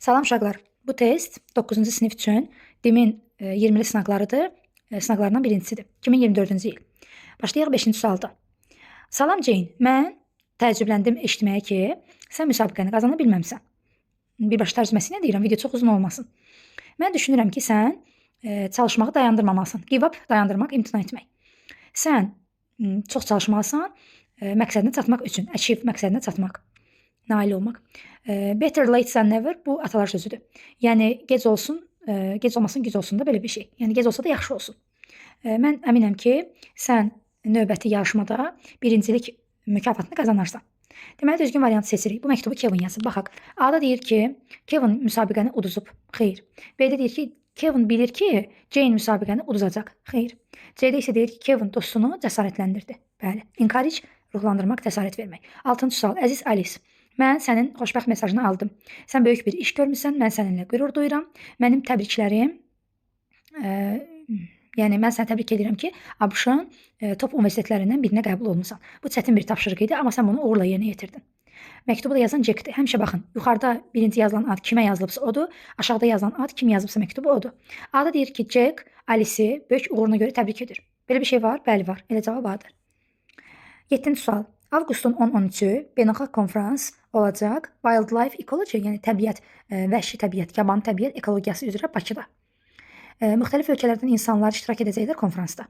Salam uşaqlar. Bu test 9-cu sinif üçün DİM-in 20-li sınaqlarıdır. Sınaqlarından birincisidir. 2024-cü il. Başlayaq 5-ci sualda. Salam Ceyn, mən təəccübləndim eşitməyə ki, sən müsabiqəni qazana bilməmsən. Birbaşa tərcüməsi ilə deyirəm, video çox uzun olmasın. Mən düşünürəm ki, sən çalışmağı dayandırmamalısan. Give up, dayandırmaq, imtina etmək. Sən çox çalışmalısan, məqsədinə çatmaq üçün, achieve məqsədinə çatmaq, nail olmaq. Better late than never bu atalar sözüdür. Yəni gec olsun, gec olmasın, güc olsun da belə bir şey. Yəni gec olsa da yaxşı olsun. Mən əminəm ki, sən növbəti yarışmada birincilik mükafatını qazanarsan. Deməli düzgün variantı seçirik. Bu məktubu Kevin yazıb. Baxaq. A-da deyir ki, Kevin müsabiqəni uduzub. Xeyr. B-də deyir ki, Kevin bilir ki, Jane müsabiqəni uduzacaq. Xeyr. C-də isə deyir ki, Kevin dostunu cəsarətləndirdi. Bəli. Encourage ruhlandırmaq, cəsarət vermək. 6-cı sual. Əziz Alice, mən sənin xoşbəxt mesajını aldım. Sən böyük bir iş görmüsən, mən səninlə qürur duyuram. Mənim təbriklərim, yəni mən səni təbrik edirəm ki, ABŞ-ın top universitetlərindən birinə qəbul olmusan. Bu çətin bir tapşırıq idi, amma sən bunu uğurla yerinə yetirdin. Məktubu da yazan Jack'dir. Həmişə baxın, yuxarıda birinci yazılan ad kimə yazılıbsa odur, aşağıda yazılan ad kim yazıbsa məktubu odur. A-da deyir ki, Jack Alice'i böyük uğuruna görə təbrik edir. Belə bir şey var? Bəli var. Elə cavab A'dır. 7-ci sual. Avqustun 10-13-ü beynəlxalq konfrans olacaq Wildlife Ecology, yəni təbiət, vəhşi təbiət, yaban təbiət ekologiyası üzrə Bakıda. Müxtəlif ölkələrdən insanlar iştirak edəcəklər konfransda.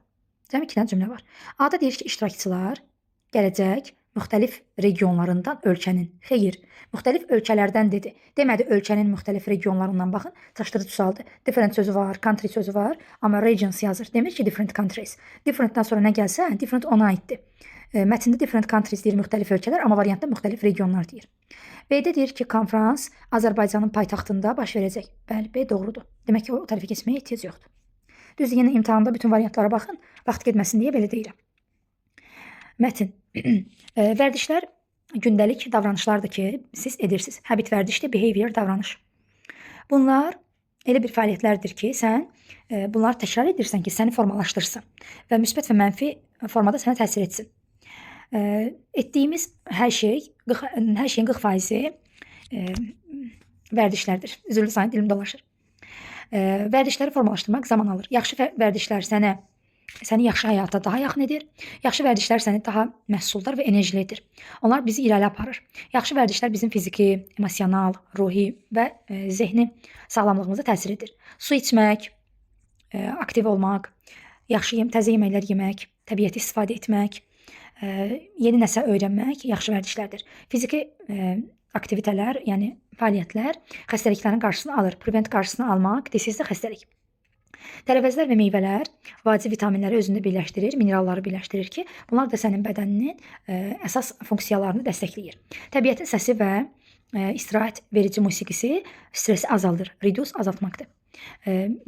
Cəmi 2 dənə cümlə var. A-da deyir ki, iştirakçılar gələcək müxtəlif regionlarından ölkənin. Xeyr, müxtəlif ölkələrdən dedi. Demədi ölkənin müxtəlif regionlarından. Baxın, çaşdırıcı sualdır. Different sözü var, country sözü var, amma regions yazır. Demir ki, different countries. Differentdən sonra nə gəlsə, different ona aiddir. Mətndə different countries deyir, müxtəlif ölkələr, amma variantda müxtəlif regionlar deyir. B-də deyir ki, konfrans Azərbaycanın paytaxtında baş verəcək. Bəli, B doğrudur. Demək ki, o tərəfə keçməyə ehtiyac yoxdur. Düzdür, yenə imtahanda bütün variantlara baxın, vaxt getməsin deyə belə deyirəm. Mətin. Vərdişlər gündəlik davranışlardır ki, siz edirsiniz. Habit vərdişdir, behavior davranış. Bunlar elə bir fəaliyyətlərdir ki, sən bunları təkrar edirsən ki, səni formalaşdırsın və müsbət və mənfi formada sənə təsir etsin. Etdiyimiz hər şeyin 40% vərdişlərdir. Üzrlü sayın dilim dolaşır. Vərdişləri formalaşdırmaq zaman alır. Yaxşı vərdişlər səni yaxşı həyata daha yaxın edir. Yaxşı vərdişlər səni daha məhsuldar və enerjili edir. Onlar bizi irəli aparır. Yaxşı vərdişlər bizim fiziki, emosional, ruhi və zehni sağlamlığımıza təsir edir. Su içmək, aktiv olmaq, yaxşı təzə yeməklər yemək, təbiəti istifadə etmək, yeni nəsə öyrənmək yaxşı vərdişlərdir. Fiziki aktivitələr, yəni fəaliyyətlər xəstəliklərin qarşısını alır. Prevent qarşısını almaq, disease də xəstəlik. Tərəvəzlər və meyvələr vacib vitaminləri özündə birləşdirir, mineralları birləşdirir ki, bunlar da sənin bədəninin əsas funksiyalarını dəstəkləyir. Təbiətin səsi və istirahət verici musiqisi stresi azaldır, reduce azaltmaqdır.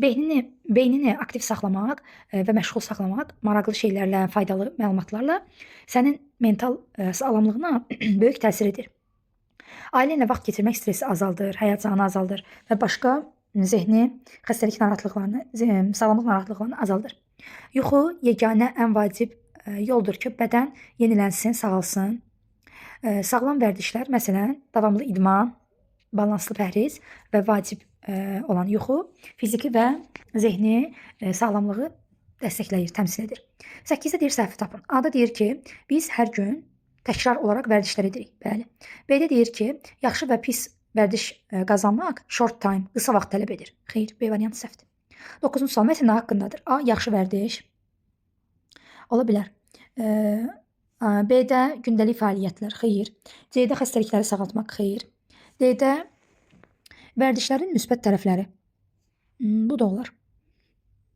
Beynini aktiv saxlamaq və məşğul saxlamaq maraqlı şeylərlə, faydalı məlumatlarla sənin mental sağlamlığına böyük təsir edir. Ailə ilə vaxt keçirmək stresi azaldır, həyəcanı azaldır və başqa zehni xəstəlik narahatlıqlarını, sağlamlıq narahatlıqlarını azaldır. Yuxu yeganə ən vacib yoldur ki, bədən yenilənsin, sağalsın. Sağlam vərdişlər, məsələn, davamlı idman, balanslı pəhriz və vacib olan yuxu fiziki və zehni sağlamlığı dəstəkləyir, təmsil edir. 8-də deyir səhvi tapın. A-da deyir ki, biz hər gün təkrar olaraq vərdişlər edirik. Bəli. B-də deyir ki, yaxşı və pis vərdiş qazanmaq short time, qısa vaxt tələb edir. Xeyr, B variantı səhvdir. 9-cu sual mətn nə haqqındadır? A. Yaxşı vərdiş ola bilər. B-də gündəlik fəaliyyətlər. Xeyr. C-də xəstəlikləri sağaltmaq. Xeyr. D-də vərdişlərin müsbət tərəfləri. Bu da olar.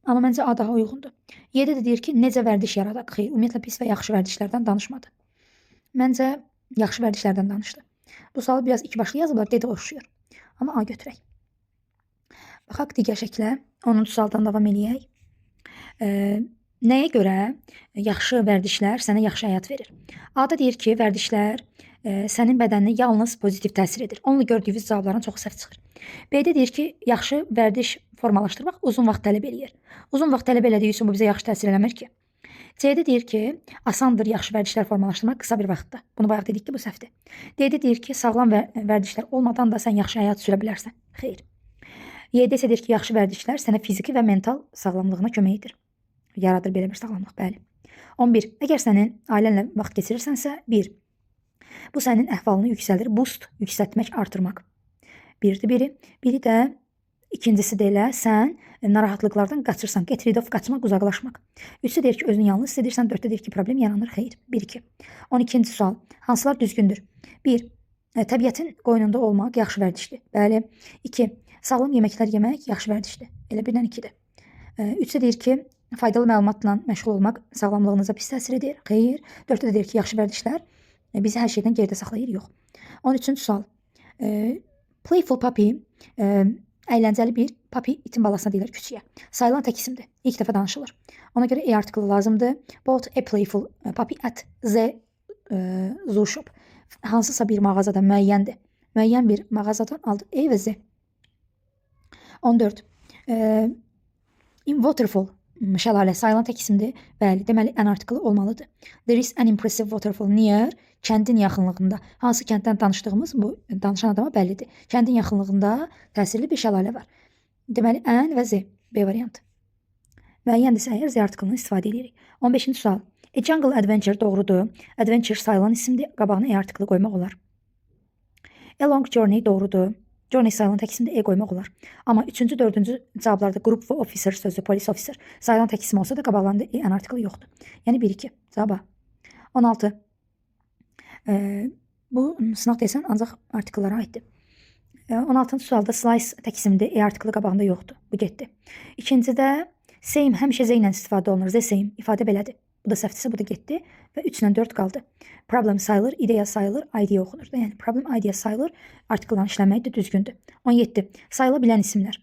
Amma məncə A daha uyğundur. Y-də də deyir ki, necə vərdiş yaradaq? Xeyr, ümumiyyətlə pis və yaxşı vərdişlərdən danışmadı. Məncə yaxşı vərdişlərdən danışdı. Bu sualı biraz iki başlı yazıblar, D-də oxşuyur. Amma A götürək. Baxaq digər şəklə. 10-cu sualdan davam eləyək. Nəyə görə yaxşı vərdişlər sənə yaxşı həyat verir? A-da deyir ki, vərdişlər sənin bədəninə yalnız pozitiv təsir edir. Onunla gördüyünüz cavabların çoxu səhv çıxır. B-də deyir ki, yaxşı vərdiş formalaşdırmaq uzun vaxt tələb eləyir. Uzun vaxt tələb elədiyi üçün bu bizə yaxşı təsir eləmir ki. C-də deyir ki, asandır yaxşı vərdişlər formalaşdırmaq qısa bir vaxtda. Bunu bayaq dedik ki, bu səhvdir. D-də deyir ki, sağlam vərdişlər olmadan da sən yaxşı həyat sürə bilərsən. Xeyr. Y-də isə deyir ki, yaxşı vərdişlər sənə fiziki və mental sağlamlığına kömək edir. Yaradır belə bir sağlamlıq, bəli. 11. Əgər sənin ailənlə vaxt keçirirsənsə, 1. Bu sənin əhvalını yüksəldir. Boost, yüksəltmək, artırmaq. Birdir biri. Biri də ikincisi də elə sən narahatlıqlardan qaçırsan. Get rid of, qaçmaq, uzaqlaşmaq. 3-də deyir ki, özünü yalnız hiss edirsən. 4-də deyir ki, problem yaranır. Xeyr. 1-2. 12-ci sual. Hansılar düzgündür? 1. Təbiətin qoynunda olmaq yaxşı vərdişdir. Bəli. 2. Sağlam yeməklər yemək yaxşı vərdişdir. Elə 1-dən 2-dir. 3-də deyir ki, faydalı məlumatla məşğul olmaq sağlamlığınıza pis təsir edir. Xeyr. 4-də deyir ki, yaxşı vərdişlər bizi hər şeydən geridə saxlayır. Yox. 13-cü sual. Playful puppy əyləncəli bir puppy itin balasına deyilir küçüyə. Sayılan tək isimdir. İlk dəfə danışılır. Ona görə E artiklı lazımdır. Bought a playful puppy at the zoo shop. Hansısa bir mağazada müəyyəndir. Müəyyən bir mağazadan aldı E və Z. 14. In waterfall şəlalə sayılan tək isimdir. Bəli, deməli ən artiklı olmalıdır. There is an impressive waterfall near kəndin yaxınlığında. Hansı kənddən danışdığımız bu danışan adama bəllidir. Kəndin yaxınlığında təsirli bir şəlalə var. Deməli ən və Z B variantı. Müəyyəndirsə əgər Z artiklını istifadə edirik. 15-ci sual. A jungle adventure doğrudur. Adventure sayılan isimdir. Qabağına E artiklı qoymaq olar. A long journey doğrudur. Journey sayılan tək isimdə E qoymaq olar. Amma 3-cü, 4-cü cavablarda group və officer sözü, police officer sayılan tək isim olsa da qabaqlarında E ən artiklı yoxdur. Yəni 1-2. Cavab A. 16. Bu sınaq desən ancaq artikllara aiddir. 16-cı sualda slice tək isimdir. E artiklı qabağında yoxdur. Bu getdi. İkincidə same həmişə Z ilə istifadə olunur. The same ifadə belədir. Bu da səhvdirsə bu da getdi və 3 ilə 4 qaldı. Problem sayılır, idea sayılır, idea oxunur da. Yəni problem idea sayılır, artiklların işləməyi də düzgündür. 17. Sayıla bilən isimlər.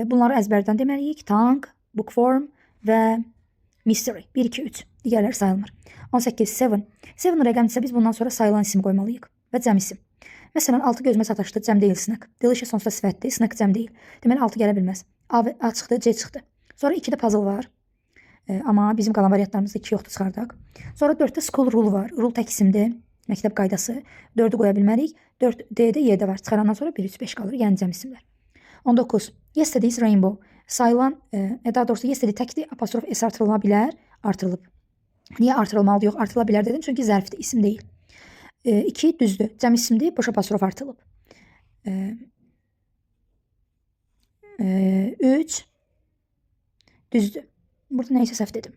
Bunları əzbərdən deməliyik. Tank, bookworm və mystery. 1, 2, 3. Digərləri sayılmır. 18. 7. 7 rəqəmdirsə biz bundan sonra sayılan isim qoymalıyıq və cəm isim. Məsələn, 6 gözümə sataşdı, cəm deyil snack. Delicious onsuz da sifətdir, snack cəm deyil. Deməli 6 gələ bilməz. A çıxdı, C çıxdı. Sonra 2-də puzzle var. Amma bizim qalan variantlarımızda 2 yoxdur, çıxardaq. Sonra 4-də school rule var. Rule tək isimdir. Məktəb qaydası. 4-ü qoya bilmərik. 4 D-də Y-də var. Çıxarandan sonra 1, 3, 5 qalır. Yəni cəm isimlər. 19. Yesterday's rainbow. Sayılan, daha doğrusu yesterday təkdir. Apostrof S artırıla bilər. Artırılıb. Niyə artırılmalıdır? Yox, artırıla bilər dedim. Çünki zərfdir, isim deyil. 2 düzdür. Cəm isimdir. Boş apostrof artırılıb. 3 düzdür. Burada nəysə səhv dedim.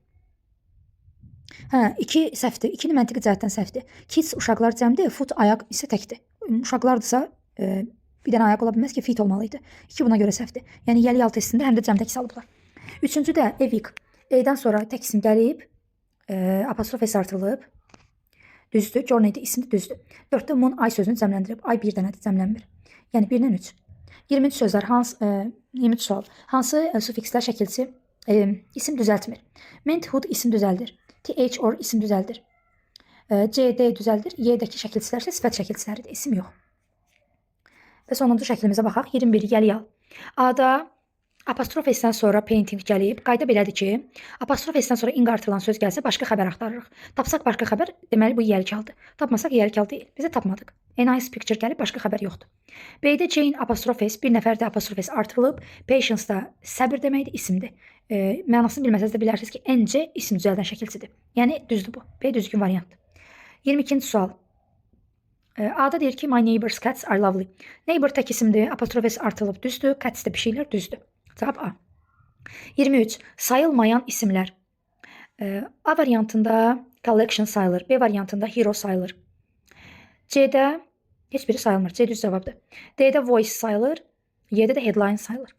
2 səhvdir. 2-ni məntiqi cəhətdən səhvdir. Kids uşaqlar cəmdir, foot ayaq isə təkdir. Uşaqlardırsa bir dənə ayaq ola bilməz ki, feet olmalıydı. 2 buna görə səhvdir. Yəni yəli yal testində həm də cəm tək salıblar. 3-cü də a week. E-dən sonra tək isim gəlib, apostrof S artırılıb. Düzdür. Journey-də isimdir, düzdür. 4-də moon ay sözünü cəmləndirib. Ay bir dənədir, cəmlənmir. Yəni 1-dən 3. 20-ci sözlər, 20-ci sual. Hansı sufikslər şəkilçi isim düzəltmir? Menthood isim düzəldir. TH or isim düzəldir. CD düzəldir. Y-dəki şəkilçilər isə sifət şəkilçiləridir. İsim yox. Və sonuncu şəklimizə baxaq. 21 gəl yal. A-da apostrof S-dən sonra painting gəlib. Qayda belədir ki, apostrof S-dən sonra ing artırılan söz gəlsə başqa xəbər axtarırıq. Tapsaq başqa xəbər, deməli bu yelkaldır. Tapmasaq yelkal deyil. Bizə tapmadıq. A nice picture gəlib, başqa xəbər yoxdur. B-də Jane apostrof S, bir nəfərdə apostrof S artırılıb. Patience da səbir deməkdir, isimdir. Mənasını bilməsəz də bilərsiniz ki, NC isim düzəldən şəkilçidir. Yəni düzdür bu. B düzgün variantdır. 22-ci sual. A-da deyir ki, my neighbor's cats are lovely. Neighbor tək isimdir, apostrof S artırılıb, düzdür. Cats də pişiklər, düzdür. Cavab A. 23. Sayılmayan isimlər. A variantında collection sayılır. B variantında hero sayılır. C-də heç biri sayılmır. C düz cavabdır. D-də voice sayılır. Y-də də headline sayılır.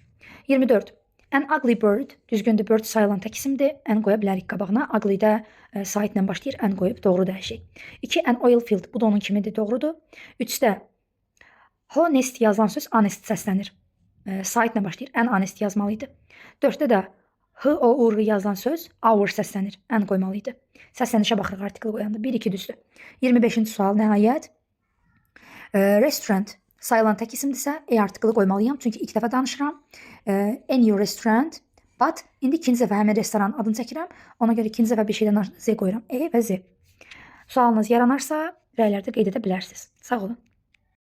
24. An ugly bird. Düzgündür. Bird sayılan tək isimdir. An qoya bilərik qabağına. Ugly-də saitlə başlayır. An qoyub doğrudur hər şey. 2. An oil field. Bu da onun kimidir. Doğrudur. 3-də honest yazılan söz honest səslənir. Saitlə başlayır. An honest yazmalıydı. 4-də də h-o-u-r yazılan söz our səslənir. An qoymalıydı. Səslənişə baxırıq artiklı qoyanda. 1-2 düzdür. 25-ci sual nəhayət. Restaurant sayılan tək isimdirsə, artiklı qoymalıyam. Çünki ilk dəfə danışıram. Any restaurant But indi ikinci dəfə həmin restoranın adını çəkirəm. Ona görə ikinci dəfə bir şeydən Z qoyuram. E və Z. Sualınız yaranarsa rəylərdə qeyd edə bilərsiniz. Sağ olun.